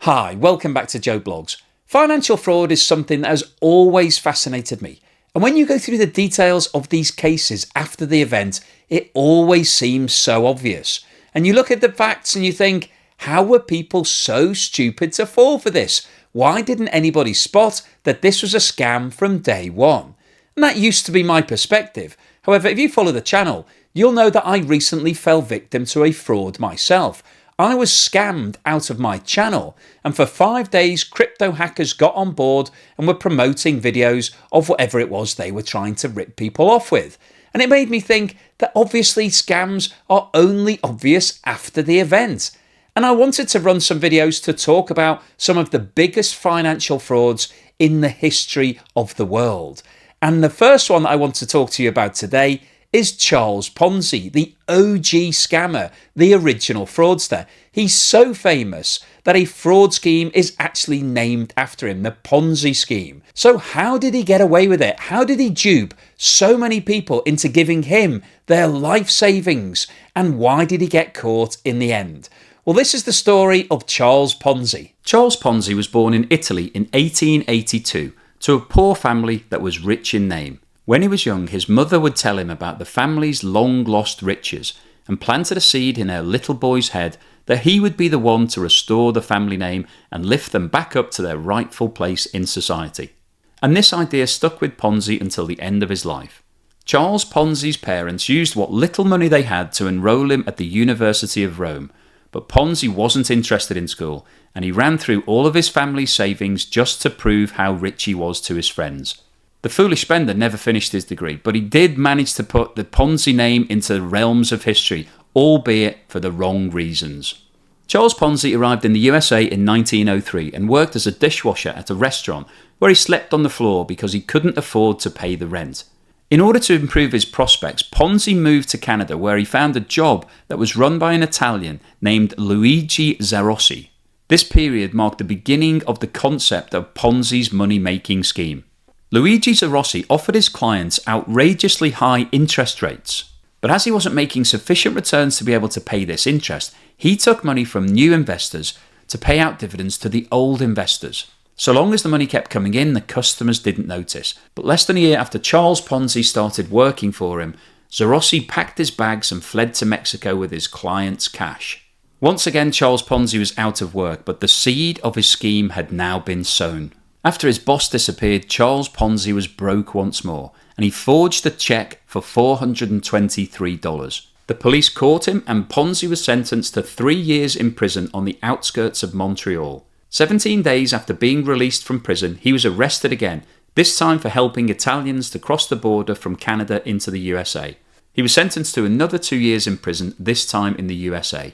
Hi, welcome back to Joe Blogs. Financial fraud is something that has always fascinated me. And when you go through the details of these cases after the event, it always seems so obvious. And you look at the facts and you think, how were people so stupid to fall for this? Why didn't anybody spot that this was a scam from day one? And that used to be my perspective. However, if you follow the channel, you'll know that I recently fell victim to a fraud myself. I was scammed out of my channel, and for 5 days crypto hackers got on board and were promoting videos of whatever it was they were trying to rip people off with. And it made me think that obviously scams are only obvious after the event. And I wanted to run some videos to talk about some of the biggest financial frauds in the history of the world. And the first one that I want to talk to you about today is Charles Ponzi, the OG scammer, the original fraudster. He's so famous that a fraud scheme is actually named after him, the Ponzi scheme. So how did he get away with it? How did he dupe so many people into giving him their life savings? And why did he get caught in the end? Well, this is the story of Charles Ponzi. Charles Ponzi was born in Italy in 1882 to a poor family that was rich in name. When he was young, his mother would tell him about the family's long-lost riches and planted a seed in her little boy's head that he would be the one to restore the family name and lift them back up to their rightful place in society. And this idea stuck with Ponzi until the end of his life. Charles Ponzi's parents used what little money they had to enroll him at the University of Rome, but Ponzi wasn't interested in school, and he ran through all of his family's savings just to prove how rich he was to his friends. The foolish spender never finished his degree, but he did manage to put the Ponzi name into the realms of history, albeit for the wrong reasons. Charles Ponzi arrived in the USA in 1903 and worked as a dishwasher at a restaurant where he slept on the floor because he couldn't afford to pay the rent. In order to improve his prospects, Ponzi moved to Canada where he found a job that was run by an Italian named Luigi Zarossi. This period marked the beginning of the concept of Ponzi's money-making scheme. Luigi Zarossi offered his clients outrageously high interest rates, but as he wasn't making sufficient returns to be able to pay this interest, he took money from new investors to pay out dividends to the old investors. So long as the money kept coming in, the customers didn't notice. But less than a year after Charles Ponzi started working for him, Zarossi packed his bags and fled to Mexico with his clients' cash. Once again, Charles Ponzi was out of work, but the seed of his scheme had now been sown. After his boss disappeared, Charles Ponzi was broke once more, and he forged a check for $423. The police caught him, and Ponzi was sentenced to 3 years in prison on the outskirts of Montreal. 17 days after being released from prison, he was arrested again, this time for helping Italians to cross the border from Canada into the USA. He was sentenced to another 2 years in prison, this time in the USA.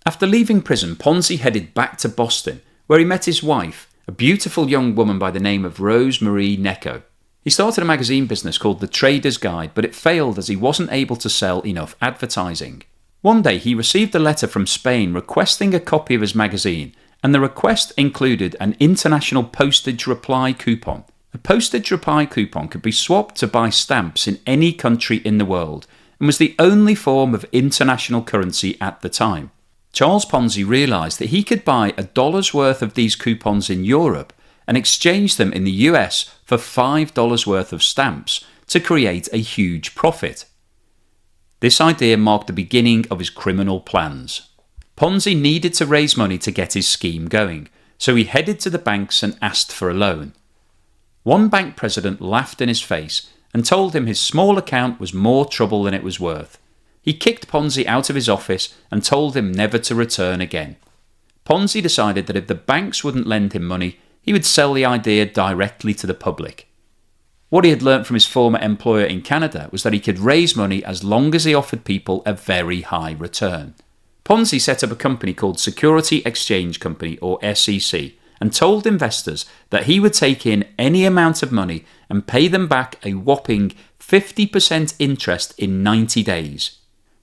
After leaving prison, Ponzi headed back to Boston, where he met his wife, a beautiful young woman by the name of Rose Marie Necco. He started a magazine business called The Trader's Guide, but it failed as he wasn't able to sell enough advertising. One day he received a letter from Spain requesting a copy of his magazine, and the request included an international postage reply coupon. A postage reply coupon could be swapped to buy stamps in any country in the world, and was the only form of international currency at the time. Charles Ponzi realised that he could buy $1 worth of these coupons in Europe and exchange them in the US for $5 worth of stamps to create a huge profit. This idea marked the beginning of his criminal plans. Ponzi needed to raise money to get his scheme going, so he headed to the banks and asked for a loan. One bank president laughed in his face and told him his small account was more trouble than it was worth. He kicked Ponzi out of his office and told him never to return again. Ponzi decided that if the banks wouldn't lend him money, he would sell the idea directly to the public. What he had learnt from his former employer in Canada was that he could raise money as long as he offered people a very high return. Ponzi set up a company called Security Exchange Company, or SEC, and told investors that he would take in any amount of money and pay them back a whopping 50% interest in 90 days.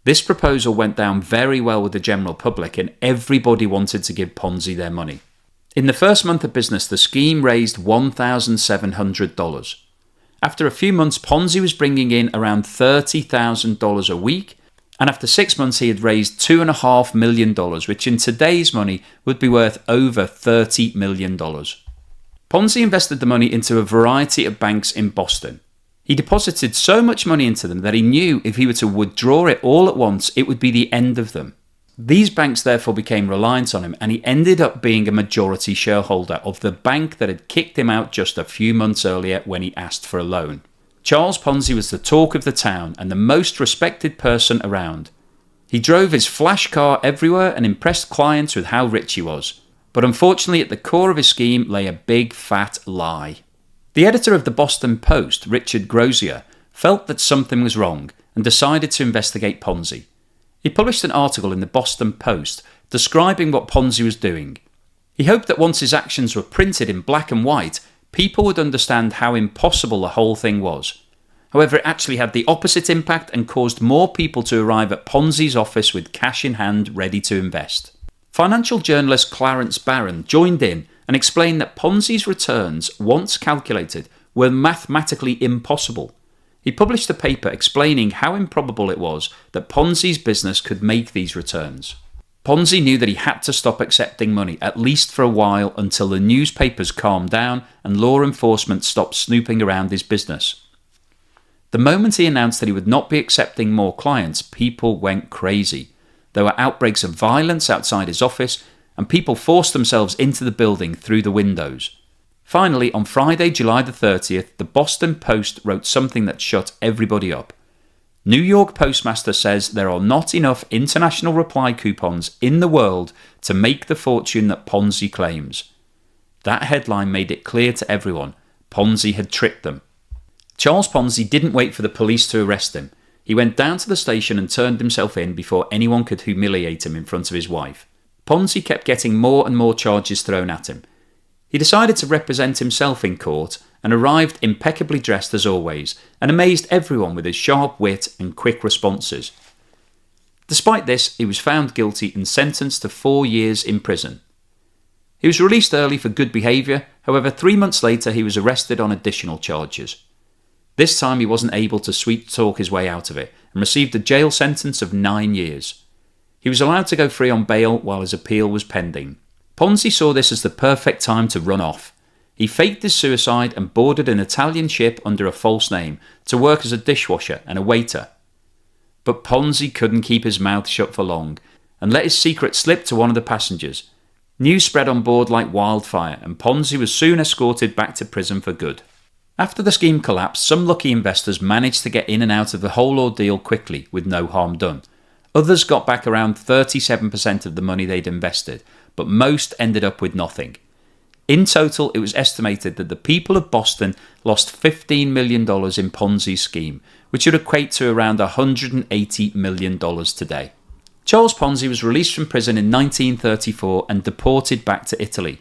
This proposal went down very well with the general public, and everybody wanted to give Ponzi their money. In the first month of business, the scheme raised $1,700. After a few months, Ponzi was bringing in around $30,000 a week, And after 6 months, he had raised $2.5 million, which in today's money would be worth over $30 million. Ponzi invested the money into a variety of banks in Boston. He deposited so much money into them that he knew if he were to withdraw it all at once, it would be the end of them. These banks therefore became reliant on him, and he ended up being a majority shareholder of the bank that had kicked him out just a few months earlier when he asked for a loan. Charles Ponzi was the talk of the town and the most respected person around. He drove his flash car everywhere and impressed clients with how rich he was. But unfortunately, at the core of his scheme lay a big fat lie. The editor of the Boston Post, Richard Grozier, felt that something was wrong and decided to investigate Ponzi. He published an article in the Boston Post describing what Ponzi was doing. He hoped that once his actions were printed in black and white, people would understand how impossible the whole thing was. However, it actually had the opposite impact and caused more people to arrive at Ponzi's office with cash in hand ready to invest. Financial journalist Clarence Barron joined in and explained that Ponzi's returns, once calculated, were mathematically impossible. He published a paper explaining how improbable it was that Ponzi's business could make these returns. Ponzi knew that he had to stop accepting money, at least for a while, until the newspapers calmed down and law enforcement stopped snooping around his business. The moment he announced that he would not be accepting more clients, people went crazy. There were outbreaks of violence outside his office, and people forced themselves into the building through the windows. Finally, on Friday, July the 30th, the Boston Post wrote something that shut everybody up. New York postmaster says there are not enough international reply coupons in the world to make the fortune that Ponzi claims. That headline made it clear to everyone Ponzi had tricked them. Charles Ponzi didn't wait for the police to arrest him. He went down to the station and turned himself in before anyone could humiliate him in front of his wife. Ponzi kept getting more and more charges thrown at him. He decided to represent himself in court and arrived impeccably dressed as always and amazed everyone with his sharp wit and quick responses. Despite this, he was found guilty and sentenced to 4 years in prison. He was released early for good behaviour, however 3 months later he was arrested on additional charges. This time he wasn't able to sweet-talk his way out of it and received a jail sentence of 9 years. He was allowed to go free on bail while his appeal was pending. Ponzi saw this as the perfect time to run off. He faked his suicide and boarded an Italian ship under a false name to work as a dishwasher and a waiter. But Ponzi couldn't keep his mouth shut for long and let his secret slip to one of the passengers. News spread on board like wildfire and Ponzi was soon escorted back to prison for good. After the scheme collapsed, some lucky investors managed to get in and out of the whole ordeal quickly with no harm done. Others got back around 37% of the money they'd invested, but most ended up with nothing. In total, it was estimated that the people of Boston lost $15 million in Ponzi's scheme, which would equate to around $180 million today. Charles Ponzi was released from prison in 1934 and deported back to Italy.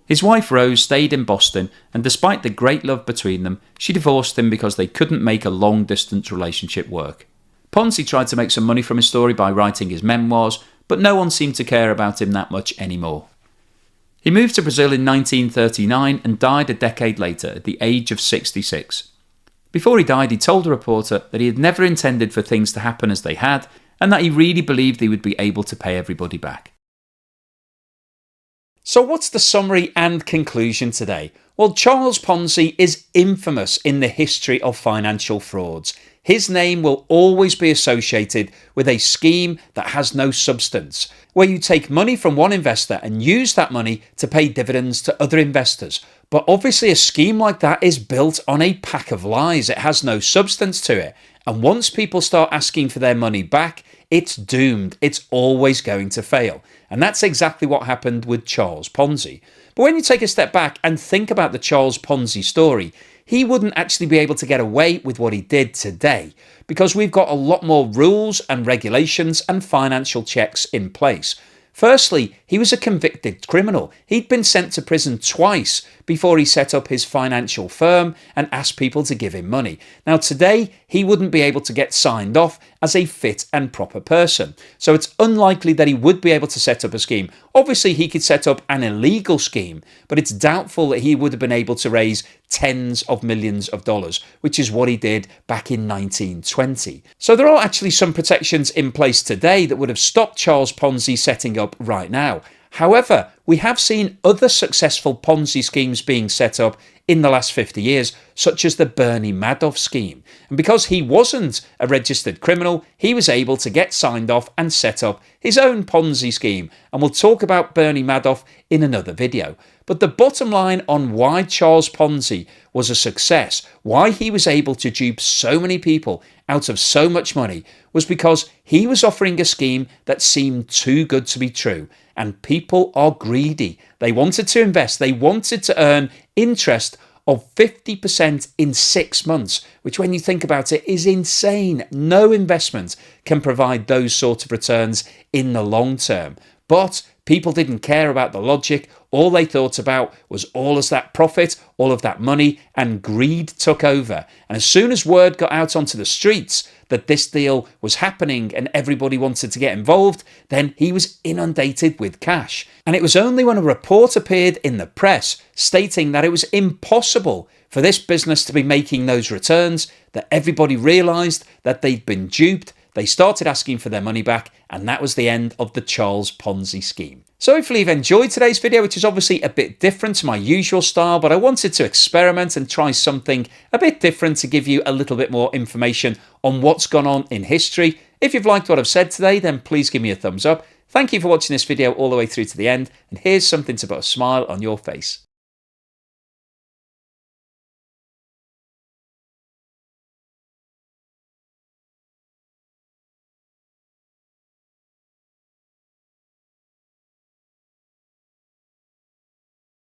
His wife Rose stayed in Boston, and despite the great love between them, she divorced him because they couldn't make a long-distance relationship work. Ponzi tried to make some money from his story by writing his memoirs, but no one seemed to care about him that much anymore. He moved to Brazil in 1939 and died a decade later at the age of 66. Before he died, he told a reporter that he had never intended for things to happen as they had, and that he really believed he would be able to pay everybody back. So what's the summary and conclusion today? Well, Charles Ponzi is infamous in the history of financial frauds. His name will always be associated with a scheme that has no substance, where you take money from one investor and use that money to pay dividends to other investors. But obviously a scheme like that is built on a pack of lies. It has no substance to it. And once people start asking for their money back, it's doomed. It's always going to fail. And that's exactly what happened with Charles Ponzi. But when you take a step back and think about the Charles Ponzi story, he wouldn't actually be able to get away with what he did today because we've got a lot more rules and regulations and financial checks in place. Firstly, he was a convicted criminal. He'd been sent to prison twice before he set up his financial firm and asked people to give him money. Now today, he wouldn't be able to get signed off as a fit and proper person. So it's unlikely that he would be able to set up a scheme. Obviously, he could set up an illegal scheme, but it's doubtful that he would have been able to raise tens of millions of dollars, which is what he did back in 1920. So there are actually some protections in place today that would have stopped Charles Ponzi setting up right now. However, we have seen other successful Ponzi schemes being set up in the last 50 years, such as the Bernie Madoff scheme. And because he wasn't a registered criminal, he was able to get signed off and set up his own Ponzi scheme. And we'll talk about Bernie Madoff in another video. But the bottom line on why Charles Ponzi was a success, why he was able to dupe so many people out of so much money, was because he was offering a scheme that seemed too good to be true. And people are greedy. They wanted to invest. They wanted to earn interest of 50% in 6 months, which when you think about it is insane. No investment can provide those sort of returns in the long term. But people didn't care about the logic. All they thought about was all of that profit, all of that money, and greed took over. And as soon as word got out onto the streets that this deal was happening and everybody wanted to get involved, then he was inundated with cash. And it was only when a report appeared in the press stating that it was impossible for this business to be making those returns that everybody realised that they'd been duped. They started asking for their money back, and that was the end of the Charles Ponzi scheme. So hopefully you've enjoyed today's video, which is obviously a bit different to my usual style, but I wanted to experiment and try something a bit different to give you a little bit more information on what's gone on in history. If you've liked what I've said today, then please give me a thumbs up. Thank you for watching this video all the way through to the end, and here's something to put a smile on your face.